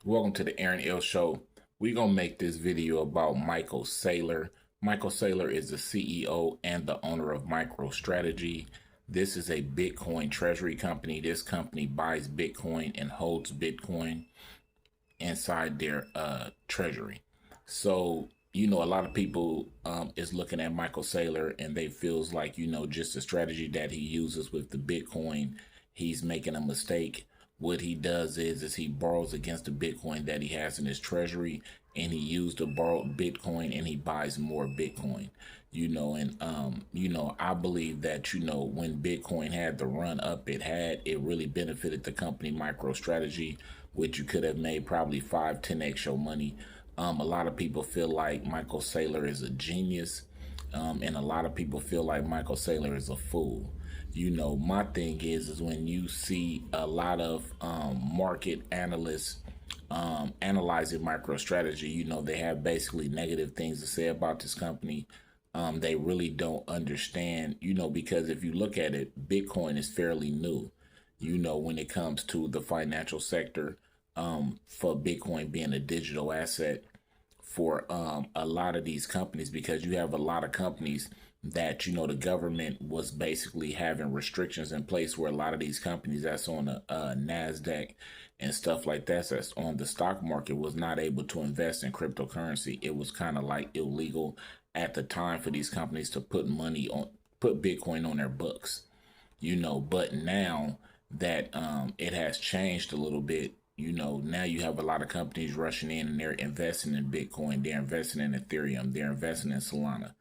Welcome to the Aaron L. Show. We're going to make this video about Michael Saylor. Michael Saylor is the CEO and the owner of MicroStrategy. This is a Bitcoin treasury company. This company buys Bitcoin and holds Bitcoin inside their treasury. So, a lot of people is looking at Michael Saylor and they feels like, just the strategy that he uses with the Bitcoin, he's making a mistake. What he does is he borrows against the Bitcoin that he has in his treasury, and he used the borrowed Bitcoin and he buys more Bitcoin. I believe that, when Bitcoin had the run up it had, it really benefited the company MicroStrategy, which you could have made probably 5-10x your money. A lot of people feel like Michael Saylor is a genius, and a lot of people feel like Michael Saylor is a fool. My thing is when you see a lot of market analysts analyzing MicroStrategy, they have basically negative things to say about this company. They really don't understand, because if you look at it, Bitcoin is fairly new, when it comes to the financial sector, for Bitcoin being a digital asset for a lot of these companies, because you have a lot of companies that the government was basically having restrictions in place where a lot of these companies that's on the NASDAQ and stuff like that's on the stock market was not able to invest in cryptocurrency. It was kind of like illegal at the time for these companies to put Bitcoin on their books, but now that it has changed a little bit. Now you have a lot of companies rushing in and they're investing in Bitcoin, they're investing in Ethereum, they're investing in Solana.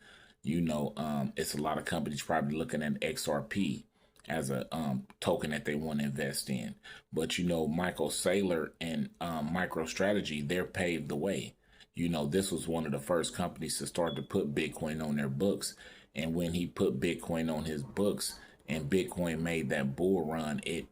It's a lot of companies probably looking at XRP as a token that they want to invest in. But Michael Saylor and MicroStrategy, they're paved the way. This was one of the first companies to start to put Bitcoin on their books. And when he put Bitcoin on his books and Bitcoin made that bull run, it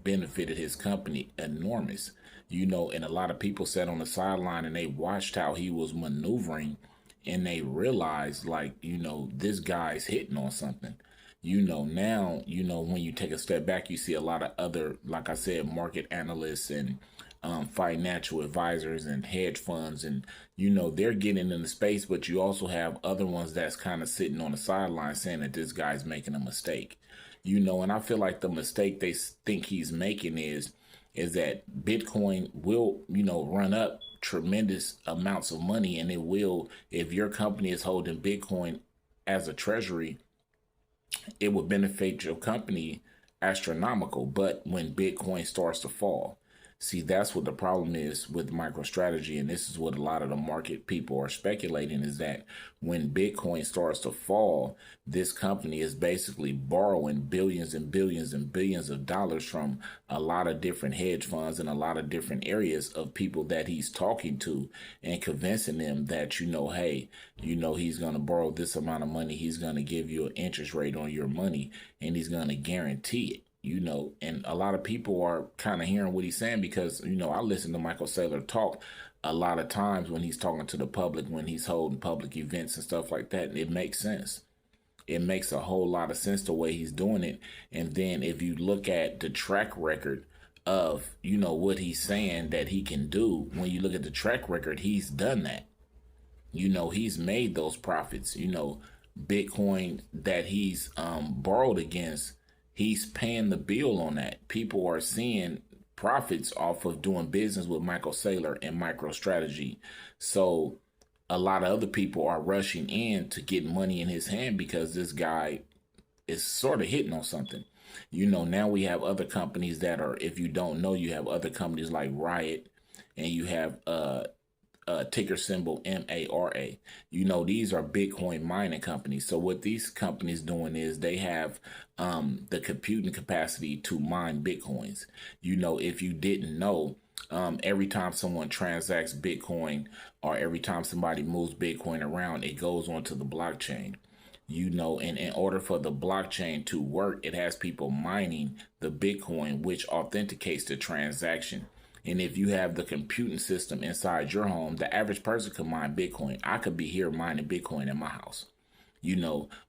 benefited his company enormous. And a lot of people sat on the sideline and they watched how he was maneuvering, and they realized, like, this guy's hitting on something. Now, when you take a step back, you see a lot of other, like I said, market analysts and financial advisors and hedge funds, and they're getting in the space, but you also have other ones that's kind of sitting on the sideline saying that this guy's making a mistake. And I feel like the mistake they think he's making is that Bitcoin will, run up tremendous amounts of money, and it will, if your company is holding Bitcoin as a treasury, it will benefit your company astronomical. But when Bitcoin starts to fall, see, that's what the problem is with MicroStrategy, and this is what a lot of the market people are speculating, is that when Bitcoin starts to fall, this company is basically borrowing billions and billions and billions of dollars from a lot of different hedge funds and a lot of different areas of people that he's talking to and convincing them that, hey, he's going to borrow this amount of money, he's going to give you an interest rate on your money, and he's going to guarantee it. And a lot of people are kind of hearing what he's saying because, I listen to Michael Saylor talk a lot of times when he's talking to the public, when he's holding public events and stuff like that. And it makes sense. It makes a whole lot of sense the way he's doing it. And then if you look at the track record of, what he's saying that he can do, when you look at the track record, he's done that. He's made those profits. Bitcoin that he's borrowed against, he's paying the bill on that. People are seeing profits off of doing business with Michael Saylor and MicroStrategy. So a lot of other people are rushing in to get money in his hand because this guy is sort of hitting on something. Now we have other companies that are, if you don't know, you have other companies like Riot, and you have ticker symbol MARA. These are Bitcoin mining companies. So what these companies doing is they have the computing capacity to mine Bitcoins. If you didn't know, every time someone transacts Bitcoin or every time somebody moves Bitcoin around, it goes onto the blockchain. And in order for the blockchain to work, it has people mining the Bitcoin, which authenticates the transaction. And if you have the computing system inside your home, the average person can mine Bitcoin. I could be here mining Bitcoin in my house,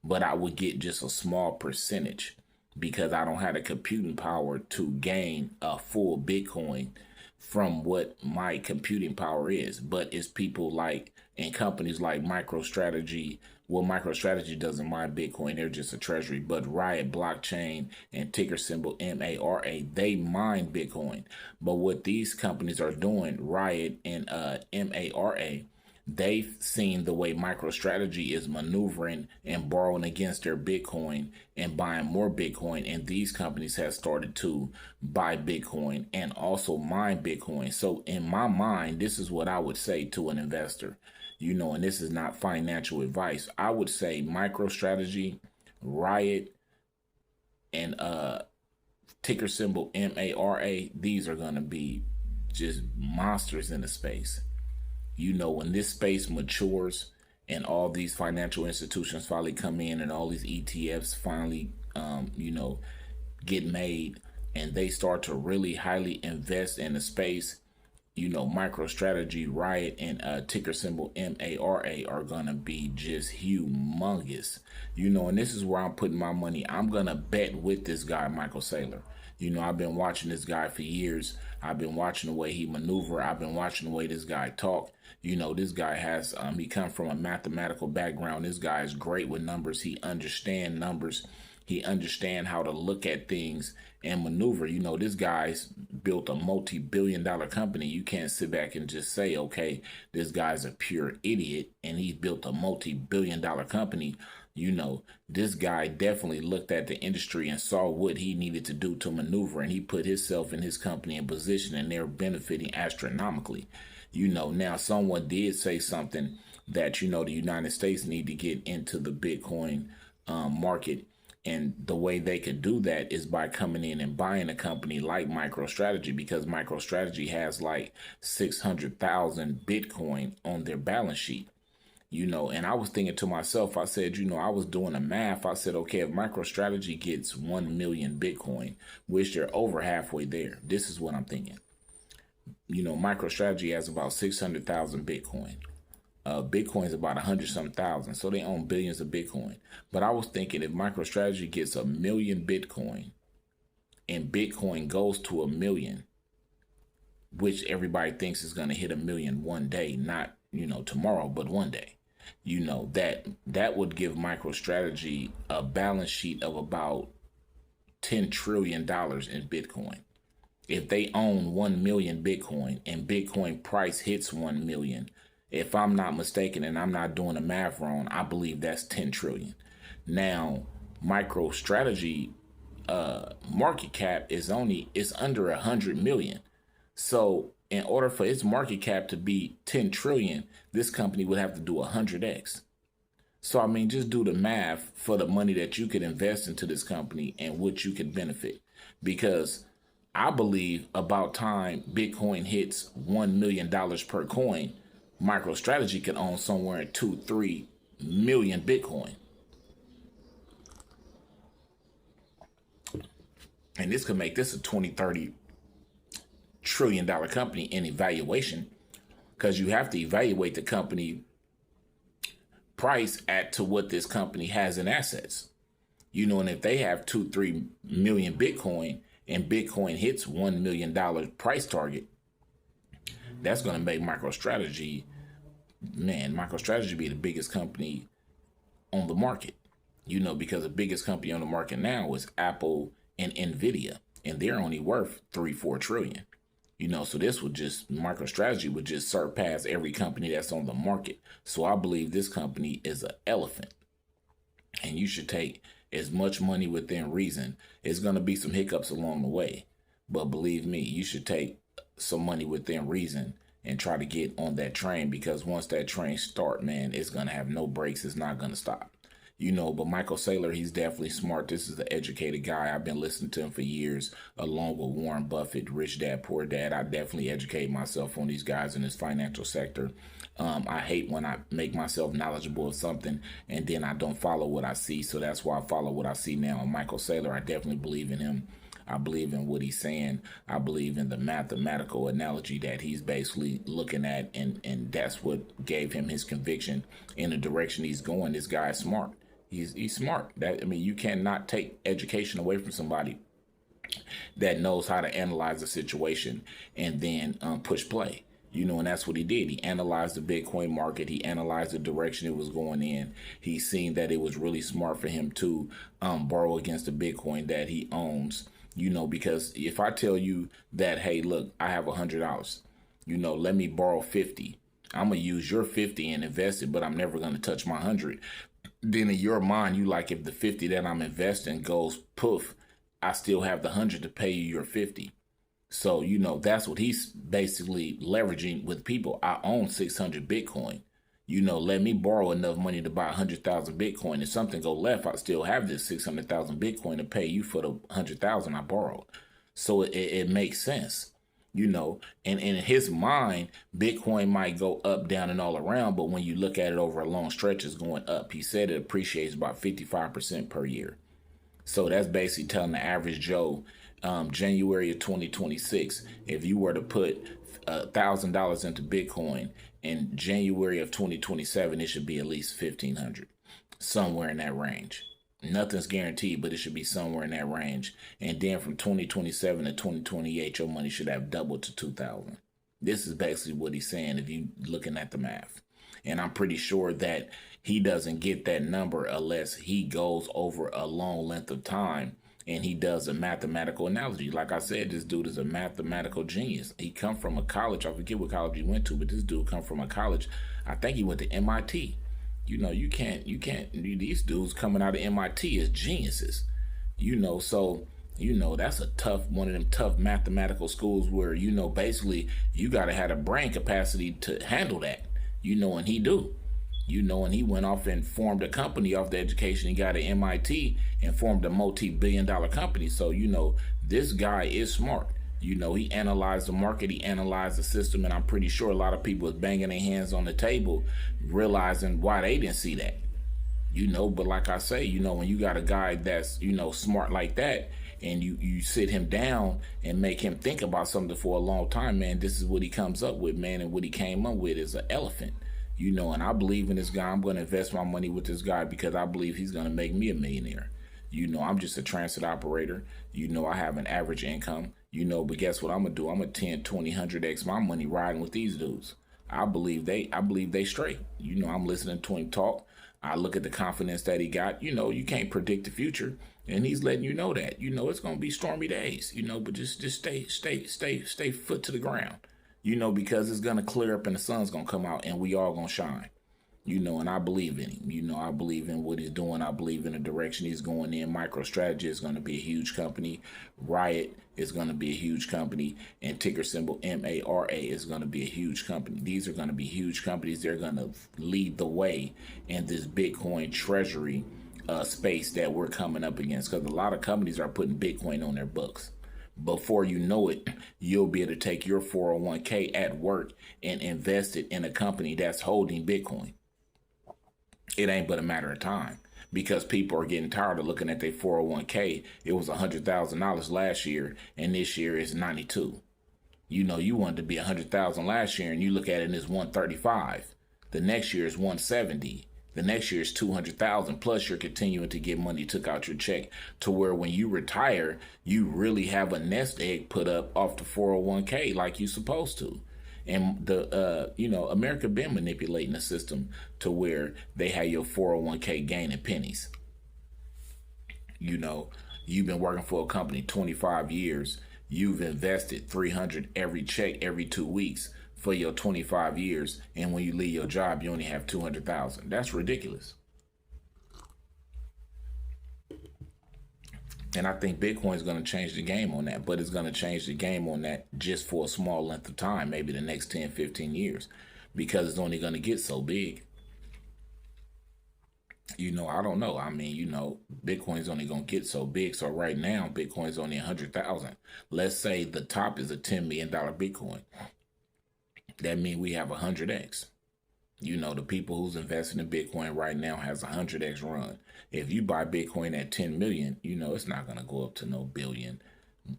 but I would get just a small percentage because I don't have the computing power to gain a full Bitcoin from what my computing power is. But it's people like and companies like MicroStrategy. Well, MicroStrategy doesn't mine Bitcoin; they're just a treasury. But Riot Blockchain and ticker symbol MARA, they mine Bitcoin. But what these companies are doing, Riot and MARA, they've seen the way MicroStrategy is maneuvering and borrowing against their Bitcoin and buying more Bitcoin. And these companies have started to buy Bitcoin and also mine Bitcoin. So in my mind, this is what I would say to an investor, and this is not financial advice. I would say MicroStrategy, Riot, and ticker symbol MARA, these are going to be just monsters in the space. When this space matures and all these financial institutions finally come in and all these ETFs finally, get made and they start to really highly invest in the space, MicroStrategy, Riot, and ticker symbol MARA are going to be just humongous. And this is where I'm putting my money. I'm going to bet with this guy, Michael Saylor. I've been watching this guy for years. I've been watching the way he maneuver. I've been watching the way this guy talk. This guy has, he come from a mathematical background. This guy is great with numbers. He understand numbers. He understand how to look at things and maneuver. This guy's built a multi-billion-dollar company. You can't sit back and just say, okay, this guy's a pure idiot and he's built a multi-billion-dollar company. This guy definitely looked at the industry and saw what he needed to do to maneuver, and he put himself and his company in position, and they're benefiting astronomically. Now someone did say something that, the United States need to get into the Bitcoin market. And the way they could do that is by coming in and buying a company like MicroStrategy, because MicroStrategy has like 600,000 Bitcoin on their balance sheet. And I was thinking to myself, I said, I was doing the math. I said, okay, if MicroStrategy gets 1 million Bitcoin, which they're over halfway there, this is what I'm thinking. MicroStrategy has about 600,000 Bitcoin. Bitcoin is about 100-some thousand, so they own billions of Bitcoin. But I was thinking if MicroStrategy gets 1 million Bitcoin and Bitcoin goes to 1 million, which everybody thinks is going to hit 1 million one day, not, tomorrow, but one day, that would give MicroStrategy a balance sheet of about $10 trillion in Bitcoin. If they own 1 million Bitcoin and Bitcoin price hits 1 million, if I'm not mistaken and I'm not doing the math wrong, I believe that's 10 trillion. Now, MicroStrategy market cap is under 100 million. So in order for its market cap to be 10 trillion, this company would have to do 100x. So, I mean, just do the math for the money that you could invest into this company and what you could benefit. Because I believe about time Bitcoin hits $1 million per coin, MicroStrategy can own somewhere in 2-3 million Bitcoin. And this could make this a 20-30 trillion dollar company in evaluation, because you have to evaluate the company price to what this company has in assets. And if they have 2-3 million Bitcoin and Bitcoin hits $1 million price target, that's going to make MicroStrategy be the biggest company on the market, because the biggest company on the market now is Apple and Nvidia, and they're only worth 3-4 trillion. So MicroStrategy would just surpass every company that's on the market. So I believe this company is an elephant, and you should take as much money within reason. It's going to be some hiccups along the way, but believe me, you should take some money within reason and try to get on that train, because once that train start, man, it's going to have no brakes. It's not going to stop. But Michael Saylor, he's definitely smart. This is an educated guy. I've been listening to him for years, along with Warren Buffett, Rich Dad, Poor Dad. I definitely educate myself on these guys in this financial sector. I hate when I make myself knowledgeable of something and then I don't follow what I see. So that's why I follow what I see now. And Michael Saylor, I definitely believe in him. I believe in what he's saying. I believe in the mathematical analogy that he's basically looking at, and that's what gave him his conviction in the direction he's going. This guy is smart. He's smart. You cannot take education away from somebody that knows how to analyze the situation and then push play. And that's what he did. He analyzed the Bitcoin market. He analyzed the direction it was going in. He seen that it was really smart for him to borrow against the Bitcoin that he owns. Because if I tell you that, hey, look, I have $100, let me borrow 50. I'm going to use your 50 and invest it, but I'm never going to touch my 100. Then in your mind, you like, if the 50 that I'm investing goes poof, I still have the 100 to pay you your 50. So, that's what he's basically leveraging with people. I own 600 Bitcoin. Let me borrow enough money to buy 100,000 Bitcoin. If something go left, I still have this 600,000 Bitcoin to pay you for the 100,000 I borrowed. So it makes sense, and in his mind, Bitcoin might go up, down, and all around. But when you look at it over a long stretch, it's going up. He said it appreciates about 55% per year. So that's basically telling the average Joe, January of 2026, if you were to put $1,000 into Bitcoin in January of 2027, it should be at least 1,500, somewhere in that range. Nothing's guaranteed, but it should be somewhere in that range. And then from 2027 to 2028, your money should have doubled to 2,000. This is basically what he's saying if you looking at the math. And I'm pretty sure that he doesn't get that number unless he goes over a long length of time and he does a mathematical analogy. Like I said, this dude is a mathematical genius. He come from a college. I forget what college he went to, but this dude come from a college. I think he went to MIT. You can't, these dudes coming out of MIT as geniuses, so, that's a tough, one of them tough mathematical schools where, basically you got to have a brain capacity to handle that, and he do. And he went off and formed a company off the education he got at MIT and formed a multi-billion-dollar company. So, this guy is smart. He analyzed the market, he analyzed the system, and I'm pretty sure a lot of people was banging their hands on the table, realizing why they didn't see that. But like I say, when you got a guy that's, smart like that, and you sit him down and make him think about something for a long time, man, this is what he comes up with, man. And what he came up with is an elephant. And I believe in this guy. I'm going to invest my money with this guy because I believe he's going to make me a millionaire. I'm just a transit operator. I have an average income, but guess what I'm going to do? I'm going to 10, 20, 100x my money riding with these dudes. I believe they straight. I'm listening to him talk. I look at the confidence that he got. You can't predict the future. And he's letting you know that, it's going to be stormy days, but just stay foot to the ground, because it's going to clear up and the sun's going to come out and we all going to shine. And I believe in him. I believe in what he's doing. I believe in the direction he's going in. MicroStrategy is going to be a huge company. Riot is going to be a huge company. And ticker symbol MARA is going to be a huge company. These are going to be huge companies. They're going to lead the way in this Bitcoin treasury space that we're coming up against, because a lot of companies are putting Bitcoin on their books. Before you know it, you'll be able to take your 401k at work and invest it in a company that's holding Bitcoin. It ain't but a matter of time, because people are getting tired of looking at their 401k. It was $100,000 last year, and this year is 92. You wanted to be 100,000 last year, and you look at it and it's 135. The next year is 170. The next year is 200,000. Plus, you're continuing to get money took out your check, to where when you retire, you really have a nest egg put up off the 401k like you're supposed to. And America been manipulating the system to where they have your 401k gaining pennies. You've been working for a company 25 years. You've invested 300 every check every 2 weeks for your 25 years. And when you leave your job, you only have 200,000. That's ridiculous. And I think Bitcoin is going to change the game on that, but it's going to change the game on that just for a small length of time, maybe the next 10, 15 years, because it's only going to get so big. I don't know. Bitcoin is only going to get so big. So right now, Bitcoin is only 100,000. Let's say the top is a $10 million Bitcoin. That means we have 100x. The people who's investing in Bitcoin right now has a 100x run. If you buy Bitcoin at 10 million, it's not going to go up to no billion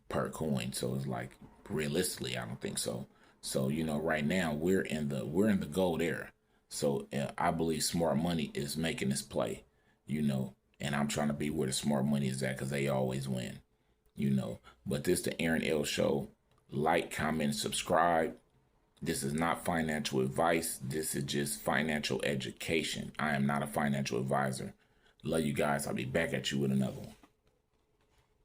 per coin. So it's like, realistically, I don't think so. So, right now we're in the gold era. So I believe smart money is making this play, and I'm trying to be where the smart money is at, because they always win. you know. But this the Aaron L Show. Like, comment, subscribe. This is not financial advice. This is just financial education. I am not a financial advisor. Love you guys. I'll be back at you with another one.